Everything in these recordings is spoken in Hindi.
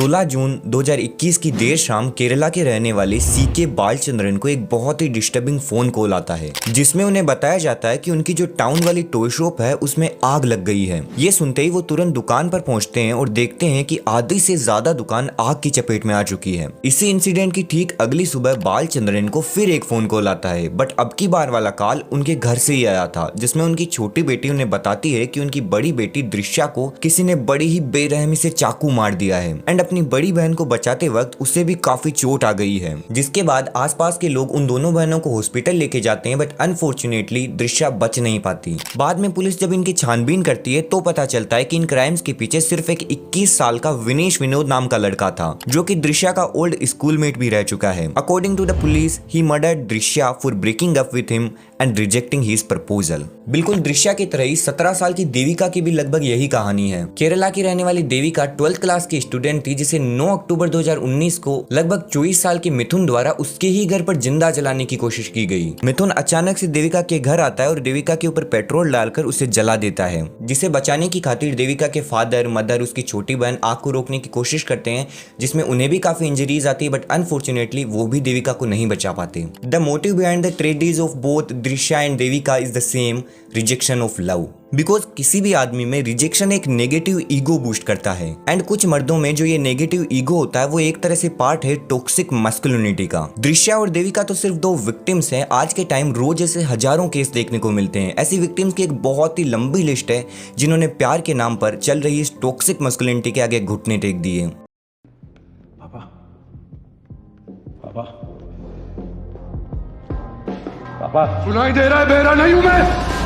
16 जून 2021 की देर शाम केरला के रहने वाले सीके बालचंद्रन को एक बहुत ही डिस्टर्बिंग फोन कॉल आता है, जिसमें उन्हें बताया जाता है कि उनकी जो टाउन वाली टॉय शॉप है उसमें आग लग गई है। ये सुनते ही वो तुरंत दुकान पर पहुंचते हैं और देखते हैं कि आधी से ज्यादा दुकान आग की चपेट में आ चुकी है। इसी इंसिडेंट की ठीक अगली सुबह बालचंद्रन को फिर एक फोन कॉल आता है, बट अब की बार वाला कॉल उनके घर से ही आया था, जिसमें उनकी छोटी बेटी उन्हें बताती है कि उनकी बड़ी बेटी दृश्या को किसी ने बड़ी ही बेरहमी से चाकू मार दिया है एंड अपनी बड़ी बहन को बचाते वक्त उसे भी काफी चोट आ गई है। जिसके बाद आसपास के लोग उन दोनों बहनों को हॉस्पिटल लेके जाते हैं, बट अनफॉर्चुनेटली दृश्या बच नहीं पाती। बाद में पुलिस जब इनकी छानबीन करती है तो पता चलता है कि इन क्राइम्स के पीछे सिर्फ एक 21 साल का विनेश विनोद नाम का लड़का था, जो कि दृश्या का ओल्ड स्कूलमेट भी रह चुका है। According to the police he murdered Drishya for breaking up with him and rejecting his proposal. बिल्कुल दृश्या की तरह ही 17 साल की देविका की भी लगभग यही कहानी है। केरला की रहने वाली देविका 12th क्लास की स्टूडेंट थी, जिसे 9 अक्टूबर 2019 को लगभग 24 साल के मिथुन द्वारा उसके ही घर पर जिंदा जलाने की कोशिश की गई। मिथुन अचानक से देविका के घर आता है और देविका के ऊपर पेट्रोल डालकर उसे जला देता है, जिसे बचाने की खातिर देविका के फादर, मदर, उसकी छोटी बहन आग को रोकने की कोशिश करते हैं, जिसमें उन्हें भी काफी इंजरीज आती है, बट अनफॉर्चुनेटली वो भी देविका को नहीं बचा पाते। The motive behind the tragedies of both Drishya and Devika is the same, rejection of love. Because किसी भी आदमी में रिजेक्शन एक नेगेटिव ईगो बूस्ट करता है, एंड कुछ मर्दों में जो ये नेगेटिव ईगो होता है वो एक तरह से पार्ट है टॉक्सिक मस्कुलिनिटी का। दृश्या और देविका तो सिर्फ 2 विक्टिम्स हैं। आज के टाइम रोज ऐसे हजारों केस देखने को मिलते हैं। ऐसी विक्टिम्स की एक बहुत ही लंबी लिस्ट है, जिन्होंने प्यार के नाम पर चल रही इस टॉक्सिक मस्कुलिनिटी के आगे घुटने टेक दिए। पापा पापा पापा सुनाई दे रहा है? बेरा नहीं हूं मैं।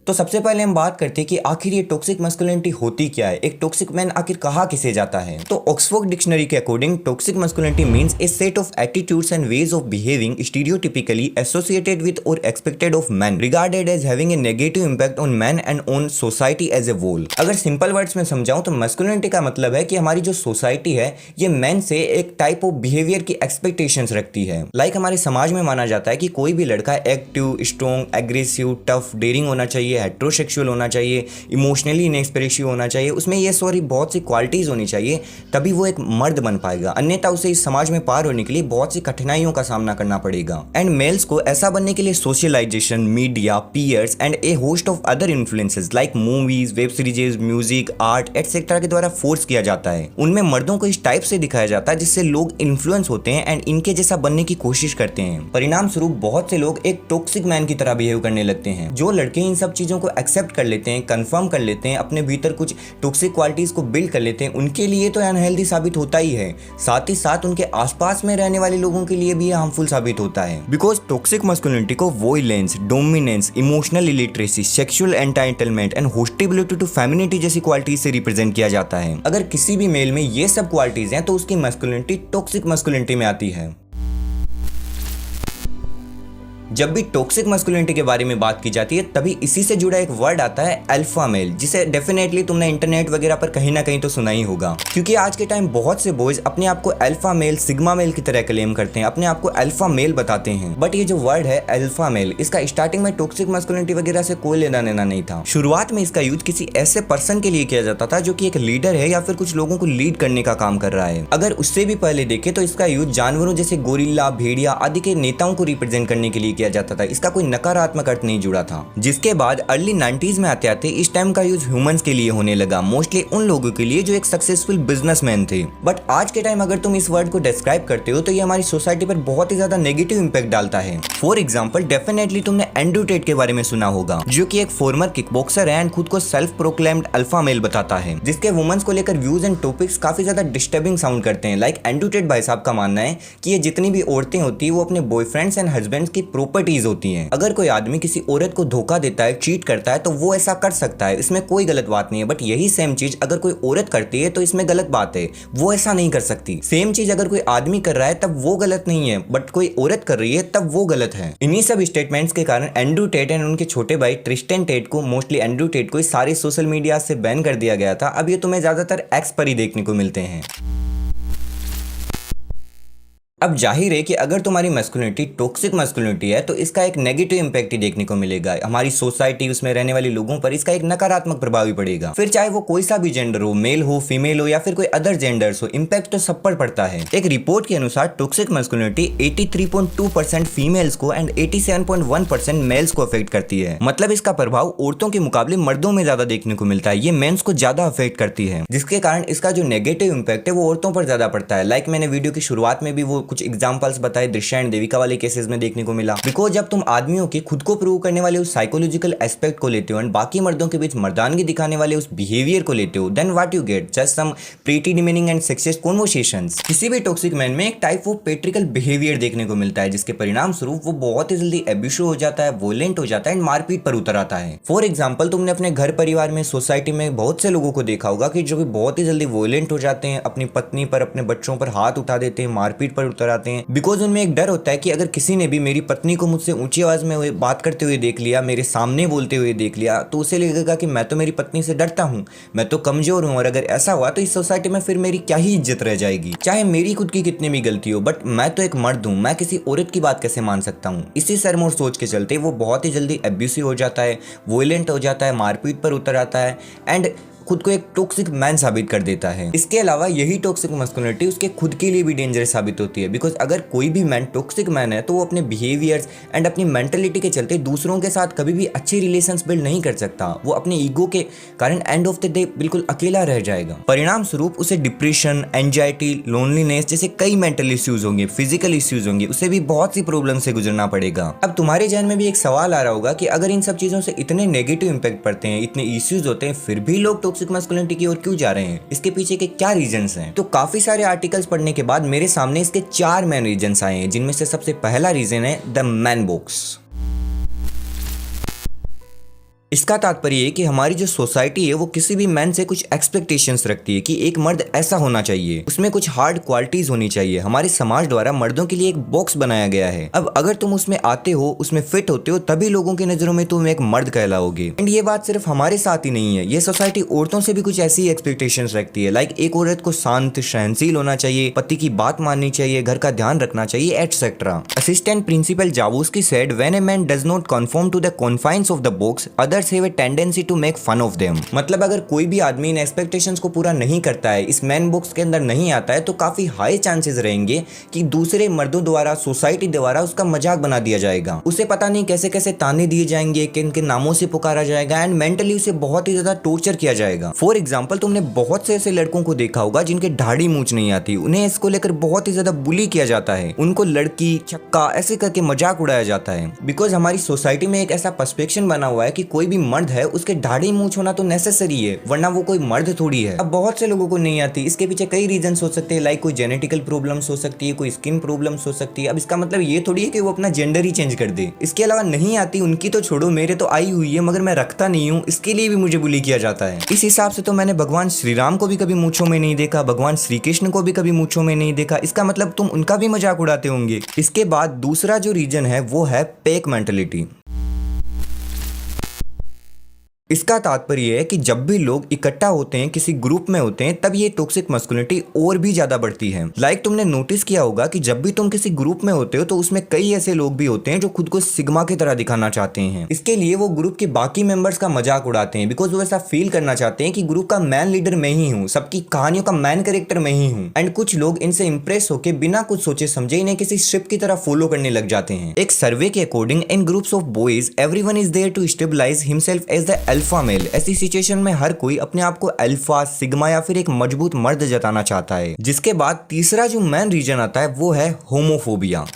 तो सबसे पहले हम बात करते हैं कि आखिर ये टॉक्सिक मस्कुलिनिटी होती क्या है, एक टॉक्सिक मैन आखिर कहा किसे जाता है। तो ऑक्सफोर्ड डिक्शनरी के according toxic masculinity means a set of attitudes and ways of behaving stereotypically associated with और expected of man, regarded as having a negative impact on man and on society as a whole. अगर सिंपल वर्ड्स में समझाऊं तो मस्कुलिनिटी का मतलब है कि हमारी जो सोसाइटी है ये मैन से एक टाइप ऑफ बिहेवियर की एक्सपेक्टेशंस रखती है। लाइक हमारे समाज में माना जाता है कि कोई भी लड़का active, strong, aggressive, tough, daring होना चाहिए, हेट्रोसेक्सुअल होना चाहिए, इमोशनली इनएक्सप्रेसिव होना चाहिए, उसमें ये बहुत सी क्वालिटीज होनी चाहिए, तभी वो एक मर्द बन पाएगा। अन्यथा उसे इस समाज में पार होने के लिए बहुत सी कठिनाइयों का सामना करना पड़ेगा। एंड मेल्स को ऐसा बनने के लिए socialisation, media, peers and a host of other influences like movies, web series, music, art etcetera के द्वारा फोर्स किया जाता है। उनमें मर्दों को इस टाइप से दिखाया जाता है जिससे लोग इन्फ्लुएंस होते हैं एंड इनके जैसा बनने की कोशिश करते हैं। परिणाम स्वरूप बहुत से लोग एक टॉक्सिक मैन की तरह बिहेव करने लगते हैं। जो लड़के इन सब चीजों को एक्सेप्ट कर लेते हैं, कंफर्म कर लेते हैं, अपने भीतर कुछ टॉक्सिक क्वालिटीज को बिल्ड कर लेते हैं, उनके लिए तो अनहेल्दी साबित होता ही है, साथ ही साथ उनके आसपास में रहने वाले लोगों के लिए भी हार्मफुल साबित होता है। बिकॉज टॉक्सिक मस्कुलिनिटी को violence, dominance, emotional illiteracy, sexual entitlement and hostility to femininity जैसी क्वालिटीज से रिप्रेजेंट किया जाता है। अगर किसी भी मेल में ये सब क्वालिटीज हैं तो उसकी मस्कुलिनिटी टॉक्सिक मस्कुलिनिटी में आती है। जब भी टॉक्सिक मस्कुलिनिटी के बारे में बात की जाती है तभी इसी से जुड़ा एक वर्ड आता है अल्फा मेल, जिसे डेफिनेटली तुमने इंटरनेट वगैरह पर कहीं ना कहीं तो सुना ही होगा। क्योंकि आज के टाइम बहुत से बॉयज अपने आप को अल्फा मेल, सिग्मा मेल की तरह क्लेम करते हैं, अपने आप को अल्फा मेल बताते हैं। बट ये जो वर्ड है अल्फा मेल, इसका स्टार्टिंग में टॉक्सिक मस्कुलिनिटी वगैरह से कोई लेना देना नहीं था। शुरुआत में इसका यूज किसी ऐसे पर्सन के लिए किया जाता था जो कि एक लीडर है या फिर कुछ लोगों को लीड करने का काम कर रहा है। अगर उससे भी पहले देखे तो इसका यूज जानवरों जैसे गोरिल्ला, भेड़िया आदि के नेताओं को रिप्रेजेंट करने के लिए किया जाता था। इसका कोई नकारात्मक अर्थ नहीं जुड़ा था। जिसके बाद अर्ली 90s में आते आते इस टाइम का यूज ह्यूमंस के लिए होने लगा, मोस्टली उन लोगों के लिए जो एक सक्सेसफुल बिजनेसमैन थे। बट आज के टाइम अगर तुम इस वर्ड को डिस्क्राइब करते हो तो ये हमारी सोसाइटी पर बहुत ही ज्यादा नेगेटिव इंपैक्ट डालता है। फॉर एग्जाम्पल, डेफिनेटली तुमने एंड्रू टेट के बारे में सुना होगा, जो कि एक फॉर्मर किकबॉक्सर है एंड खुद को सेल्फ प्रोक्लेम्ड अल्फा मेल बताता है, जिसके वुमेन्स को लेकर व्यूज एंड टॉपिक्स काफी ज्यादा डिस्टर्बिंग साउंड करते हैं। लाइक एंड्रू टेट भाई साहब का मानना है कि ये जितनी भी औरतें होती है वो अपने बॉयफ्रेंड्स एंड हस्बैंड्स की प्रॉपर्टीज होती हैं। अगर कोई आदमी किसी औरत को धोखा देता है, चीट करता है तो वो ऐसा कर सकता है, इसमें कोई गलत बात नहीं है। बट यही सेम चीज अगर कोई औरत करती है तो इसमें गलत बात है, वो ऐसा नहीं कर सकती। सेम चीज अगर कोई आदमी कर रहा है तब वो गलत नहीं है, बट कोई औरत कर रही है तब वो गलत है। इन्हीं सब स्टेटमेंट्स के कारण एंड्रू टेट एंड उनके छोटे भाई ट्रिस्टन टेट को, मोस्टली एंड्रू टेट को, सारे सोशल मीडिया से बैन कर दिया गया था। अब ये तुम्हें ज्यादातर एक्स पर ही देखने को मिलते हैं। अब जाहिर है कि अगर तुम्हारी मैस्कुलिनिटी टॉक्सिक मैस्कुलिनिटी है तो इसका एक नेगेटिव इंपैक्ट ही देखने को मिलेगा। हमारी सोसाइटी, उसमें रहने वाले लोगों पर इसका एक नकारात्मक प्रभाव ही पड़ेगा। फिर चाहे वो कोई सा भी जेंडर हो, मेल हो, फीमेल हो या फिर कोई अदर जेंडर्स हो, इंपैक्ट तो सब पर पड़ता है। एक रिपोर्ट के अनुसार टॉक्सिक मैस्कुलिनिटी 83.2% फीमेल्स को एंड 87.1% मेल्स को अफेक्ट करती है। मतलब इसका प्रभाव औरतों के मुकाबले मर्दों में ज्यादा देखने को मिलता है। ये मेंस को ज्यादा अफेक्ट करती है, जिसके कारण इसका जो नेगेटिव इंपैक्ट है वो औरतों पर ज्यादा पड़ता है। लाइक मैंने वीडियो की शुरुआत में भी वो कुछ एग्जांपल्स बताए, दृश्य एंड देविका वाले केसेस में देखने को मिला। बिकॉज जब तुम आदमियों के खुद को प्रूव करने वाले उस साइकोलॉजिकल एस्पेक्ट को लेते हो एंड बाकी मर्दों के बीच मर्दानगी दिखाने वाले उस बिहेवियर को लेते हो, then what you get just some pretty demeaning and sexist conversations. किसी भी टॉक्सिक मैन में एक टाइप ऑफ पेट्रिकल बिहेवियर देखने को मिलता है, जिसके परिणाम स्वरूप वो बहुत ही जल्दी एब्यूसिव हो जाता है, वोलेंट हो जाता है एंड मारपीट पर उतर आता है। फॉर एग्जाम्पल, तुमने अपने घर परिवार में, सोसाइटी में बहुत से लोगों को देखा होगा कि जो भी बहुत ही जल्दी वोलेंट हो जाते हैं, अपनी पत्नी पर, अपने बच्चों पर हाथ उठा देते हैं, मारपीट पर उतर आते हैं। बिकॉज उनमें एक डर होता है कि अगर किसी ने भी मेरी पत्नी को मुझसे ऊंची आवाज में बात करते हुए देख लिया, मेरे सामने बोलते हुए देख लिया, तो उसे लगेगा कि मैं तो मेरी पत्नी से डरता हूँ, मैं तो कमजोर हूँ, और अगर ऐसा हुआ तो इस सोसाइटी में फिर मेरी क्या ही इज्जत रह जाएगी। चाहे मेरी खुद की कितनी भी गलती हो, बट मैं तो एक मर्द हूँ, मैं किसी औरत की बात कैसे मान सकता हूँ। इसी सरमोर सोच के चलते वो बहुत ही जल्दी एब्यूसिव हो जाता है, वोलेंट हो जाता है, मारपीट पर उतर आता है एंड खुद को एक टॉक्सिक मैन साबित कर देता है। इसके अलावा यही टॉक्सिक मैस्कुलिनिटी उसके खुद के लिए भी डेंजरस साबित होती है। बिकॉज अगर कोई भी मैन टॉक्सिक मैन है तो वो अपने बिहेवियर्स एंड अपनी मेंटलिटी के चलते दूसरों के साथ कभी भी अच्छी रिलेशंस बिल्ड नहीं कर सकता। वो अपने ईगो के कारण एंड ऑफ द डे बिल्कुल अकेला रह जाएगा। परिणाम स्वरूप उसे डिप्रेशन, एंजाइटी, लोनलीनेस जैसे कई मेंटल इश्यूज होंगे, फिजिकल इश्यूज होंगे, उसे भी बहुत सी प्रॉब्लम से गुजरना पड़ेगा। अब तुम्हारे जहन में भी एक सवाल आ रहा होगा कि अगर इन सब चीजों से इतने नेगेटिव इंपैक्ट पड़ते हैं, इतने इश्यूज होते हैं, फिर भी लोग टॉक्सिक मैस्कुलिनिटी की ओर क्यों जा रहे हैं? इसके पीछे के क्या रीजंस हैं? तो काफी सारे आर्टिकल्स पढ़ने के बाद मेरे सामने इसके 4 मेन रीजंस आए हैं, जिनमें से सबसे पहला रीजन है द मैन बॉक्स। इसका तात्पर्य है कि हमारी जो सोसाइटी है वो किसी भी मैन से कुछ एक्सपेक्टेशंस रखती है कि एक मर्द ऐसा होना चाहिए, उसमें कुछ हार्ड क्वालिटीज होनी चाहिए। हमारे समाज द्वारा मर्दों के लिए एक बॉक्स बनाया गया है। अब अगर तुम उसमें आते हो, उसमें फिट होते हो, तभी लोगों की नजरों में तुम एक मर्द कहलाओगे। एंड ये बात सिर्फ हमारे साथ ही नहीं है, ये सोसाइटी औरतों से भी कुछ ऐसी एक्सपेक्टेशंस रखती है। लाइक एक औरत को शांत, सहनशील होना चाहिए, पति की बात माननी चाहिए, घर का ध्यान रखना चाहिए, etcetera. Assistant principal Jaworski said, when a man does not conform to the confines of the box, others have a tendency to make fun of them. मतलब अगर कोई भी आदमी इन एक्सपेक्टेशंस को पूरा नहीं करता है, इस मैन बॉक्स के अंदर नहीं आता है, तो काफी हाई चांसेस रहेंगे कि दूसरे मर्दों द्वारा, सोसाइटी द्वारा उसका मजाक बना दिया जाएगा। उसे पता नहीं कैसे कैसे ताने दिए जाएंगे, किन किन नामों से पुकारा जाएगा एंड मेंटली उसे बहुत ही ज्यादा टॉर्चर किया जाएगा। फॉर एग्जाम्पल, तुमने बहुत से ऐसे लड़कों को देखा होगा जिनके दाढ़ी मूंछ नहीं आती, उन्हें इसको लेकर बहुत ही ज्यादा बुली किया जाता है, उनको लड़की, छक्का ऐसे करके मजाक उड़ाया जाता है। बिकॉज हमारी सोसाइटी में एक ऐसा पर्सपेक्शन बना हुआ है कि कोई भी मर्द है उसके दाढ़ी मूंछ होना तो नेसेसरी है, वरना वो कोई मर्द थोड़ी है। अब बहुत से लोगों को नहीं आती, इसके पीछे कई रीजंस हो सकते हैं। लाइक कोई जेनेटिकल प्रॉब्लम्स हो सकती है, कोई स्किन प्रॉब्लम्स हो सकती है। अब इसका मतलब ये थोड़ी है कि वो अपना जेंडर ही चेंज कर दे। इसके अलावा नहीं आती उनकी तो छोड़ो, मेरे तो आई हुई है मगर मैं रखता नहीं हूँ, इसके लिए भी मुझे बुली किया जाता है। इस हिसाब से तो मैंने भगवान श्री राम को भी कभी मूंछों में नहीं देखा, भगवान श्री कृष्ण को भी कभी मूंछों में नहीं देखा। इसका मतलब तुम उनका भी मजाक उड़ाते होंगे। इसके बाद दूसरा जो रीजन है वो है पैक मेंटलिटी। इसका तात्पर्य है कि जब भी लोग इकट्ठा होते हैं, किसी ग्रुप में होते हैं, तब ये टॉक्सिक मैस्कुलिनिटी और भी ज्यादा बढ़ती है। लाइक तुमने नोटिस किया होगा कि जब भी तुम किसी ग्रुप में होते हो तो उसमें कई ऐसे लोग भी होते हैं जो खुद को सिग्मा की तरह दिखाना चाहते हैं। इसके लिए वो ग्रुप के बाकी मेंबर्स का मजाक उड़ाते हैं, बिकॉज वो ऐसा फील करना चाहते हैं कि ग्रुप का मैन लीडर मैं ही हूँ, सबकी कहानियों का मैन कैरेक्टर मैं ही हूँ। एंड कुछ लोग इनसे इंप्रेस होकर बिना कुछ सोचे समझे इन्हें किसी शिप की तरह फॉलो करने लग जाते हैं। एक सर्वे के according in groups of boys everyone is there to stabilise himself as the alpha male. ऐसी सिचुएशन में हर कोई अपने आप को अल्फा, सिग्मा या फिर एक मजबूत मर्द जताना चाहता है। जिसके बाद तीसरा जो मेन रीजन आता है वो है homophobia.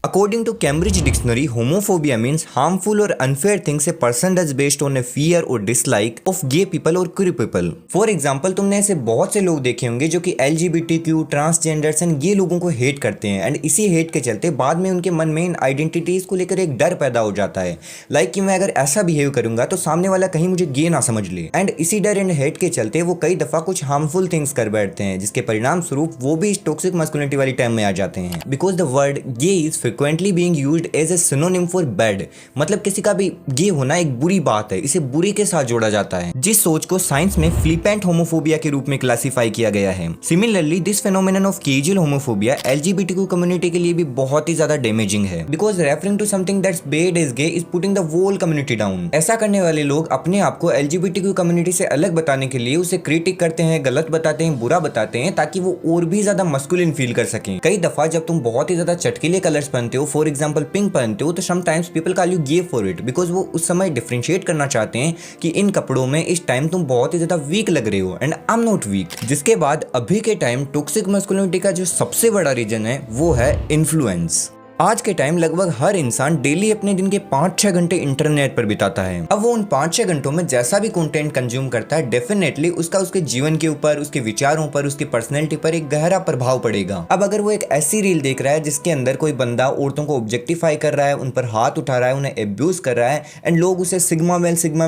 According to Cambridge Dictionary, homophobia means harmful or unfair things a person does based on a fear or dislike of gay people or queer people. For example, तुमने ऐसे बहुत से लोग देखे होंगे जो कि LGBTQ, ट्रांसजेंडर्स एंड ये लोगों को हेट करते हैं एंड इसी हेट के चलते बाद में उनके मन में इन आइडेंटिटीज को लेकर एक डर पैदा हो जाता है। लाइक कि मैं अगर ऐसा बिहेव करूंगा तो सामने वाला कहीं मुझे गे ना समझ ले। एंड इसी डर एंड हेट के चलते वो कई दफा कुछ हार्मफुल थिंग्स कर बैठते हैं, जिसके परिणाम स्वरूप वो भी इस टॉक्सिक मैस्कुलिनिटी वाली टाइम में आ जाते हैं। Because the word gay is frequently being used as a synonym for bad, मतलब किसी का भी गे होना एक बुरी बात है, इसे बुरे के साथ जोड़ा जाता है, जिस सोच को साइंस में फ्लिपेंट होमोफोबिया के रूप में क्लासिफाई किया गया है। Similarly this phenomenon of casual homophobia LGBTQ community के लिए भी बहुत ही ज्यादा डैमेजिंग है, because referring to something that's bad as gay is putting the whole community down. ऐसा करने वाले लोग अपने आप को एलजीबीटीक्यू कम्युनिटी से अलग बताने के लिए उसे क्रिटिक करते हैं, गलत बताते हैं, बुरा बताते हैं, ताकि वो और भी ज्यादा मस्कुलिन फील कर सकें। कई दफा जब तुम बहुत ही ज्यादा चटकीले कलर्स पहनते हो, फॉर एग्जांपल पिंक पहनते हो, तो sometimes people call you gay for it, because वो उस समय डिफरेंशिएट करना चाहते हैं कि इन कपड़ों में इस टाइम तुम बहुत ही ज्यादा वीक लग रहे हो, and I am not weak. जिसके बाद अभी के टाइम टॉक्सिक मस्कुलिनिटी का जो सबसे बड़ा रीजन है वो है इन्फ्लुएंस। आज के टाइम लगभग हर इंसान डेली अपने दिन के 5-6 घंटे इंटरनेट पर बिताता है। अब वो उन 5-6 घंटों में जैसा भी कंटेंट कंज्यूम करता है, डेफिनेटली उसका उसके जीवन के ऊपर, उसके विचारों पर, उसकी पर्सनैलिटी पर एक गहरा प्रभाव पड़ेगा। अब अगर वो एक ऐसी रील देख रहा है जिसके अंदर कोई बंदा औरतों को ऑब्जेक्टिफाई कर रहा है, उन पर हाथ उठा रहा है, उन्हें एब्यूज कर रहा है, एंड लोग उसे सिग्मा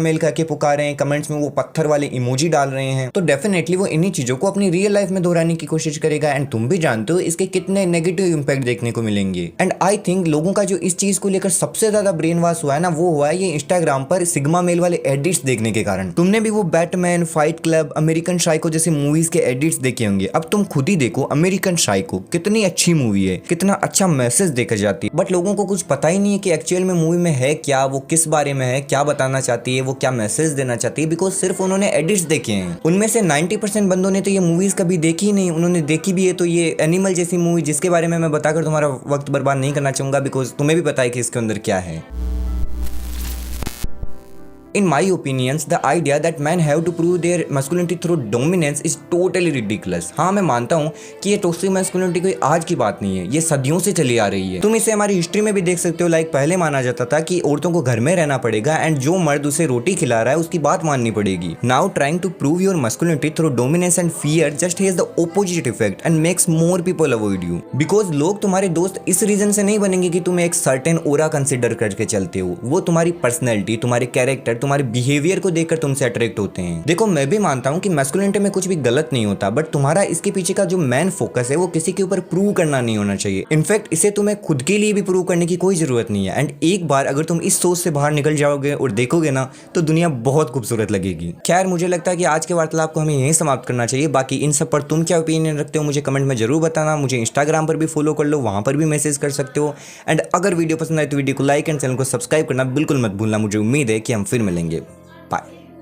मेल करके पुकारे हैं, कमेंट्स में वो पत्थर वाले इमोजी डाल रहे हैं, तो डेफिनेटली वो इन्हीं चीजों को अपनी रियल लाइफ में दोहराने की कोशिश करेगा। एंड तुम भी जानते हो इसके कितने नेगेटिव इंपैक्ट देखने को मिलेंगे। एंड आई थिंक लोगों जो इस चीज को लेकर सबसे ज्यादा ब्रेन वॉश हुआ है ना, वो हुआ है ये इंस्टाग्राम पर सिग्मा मेल वाले एडिट्स देखने के कारण। तुमने भी वो Batman, fight club, American psycho जैसे मूवीज के एडिट्स देखे होंगे। अब तुम खुद ही देखो, अमेरिकन साइको कितनी अच्छी मूवी है, कितना अच्छा मैसेज देकर जाती है, बट लोगों को कुछ पता ही नहीं है कि एक्चुअल में मूवी में है क्या, वो किस बारे में है, क्या बताना चाहती है, वो क्या मैसेज देना चाहती है, बिकॉज सिर्फ उन्होंने एडिट्स देखे हैं। उनमें से 90% बंदों ने तो ये मूवीज कभी देखी ही नहीं, उन्होंने देखी भी है तो ये एनिमल जैसी मूवी, जिसके बारे में मैं बताकर तुम्हारा वक्त बर्बाद नहीं करना चाहूंगा, बिकॉज तुम्हें भी पता है कि इसके अंदर क्या है। In my opinions, the idea that men have to prove their masculinity through dominance is totally ridiculous. हाँ, मैं मानता हूँ कि ये टॉक्सिक मैस्कुलिनिटी कोई आज की बात नहीं है, ये सदियों से चली आ रही है। तुम इसे हमारी हिस्ट्री में भी देख सकते हो। लाइक पहले माना जाता था कि औरतों को घर में रहना पड़ेगा एंड जो मर्द उसे रोटी खिला रहा है उसकी बात माननी पड़ेगी। Now trying to prove your masculinity through dominance and fear just has the opposite effect and makes more people avoid you. Because लोग तुम्हारे दोस्त इस रीजन से नहीं बनेंगे कि तुम एक सर्टेन ओरा कंसिडर करके चलते हो, वो तुम्हारी पर्सनैलिटी, तुम्हारे कैरेक्टर, तुम्हारे बिहेवियर को देखकर तुमसे अट्रैक्ट होते हैं। देखो, मैं भी मानता हूँ कि मैस्कुलिनिटी में कुछ भी गलत नहीं होता, बट तुम्हारा इसके पीछे का जो मेन फोकस है वो किसी के ऊपर प्रूव करना नहीं होना चाहिए। इनफैक्ट इसे तुम्हें खुद के लिए भी प्रूव करने की कोई जरूरत नहीं है। एंड एक बार अगर तुम इस सोच से बाहर निकल जाओगे और देखोगे ना, तो दुनिया बहुत खूबसूरत लगेगी। खैर, मुझे लगता है कि आज के वार्तालाप को हमें यहीं समाप्त करना चाहिए। बाकी इन सब पर तुम क्या ओपिनियन रखते हो मुझे कमेंट में जरूर बताना। मुझे इंस्टाग्राम पर भी फॉलो कर लो, वहां पर भी मैसेज कर सकते हो। एंड अगर वीडियो पसंद आए तो वीडियो को लाइक एंड चैनल को सब्सक्राइब करना बिल्कुल मत भूलना। मुझे उम्मीद है कि हम फिर मिलेंगे।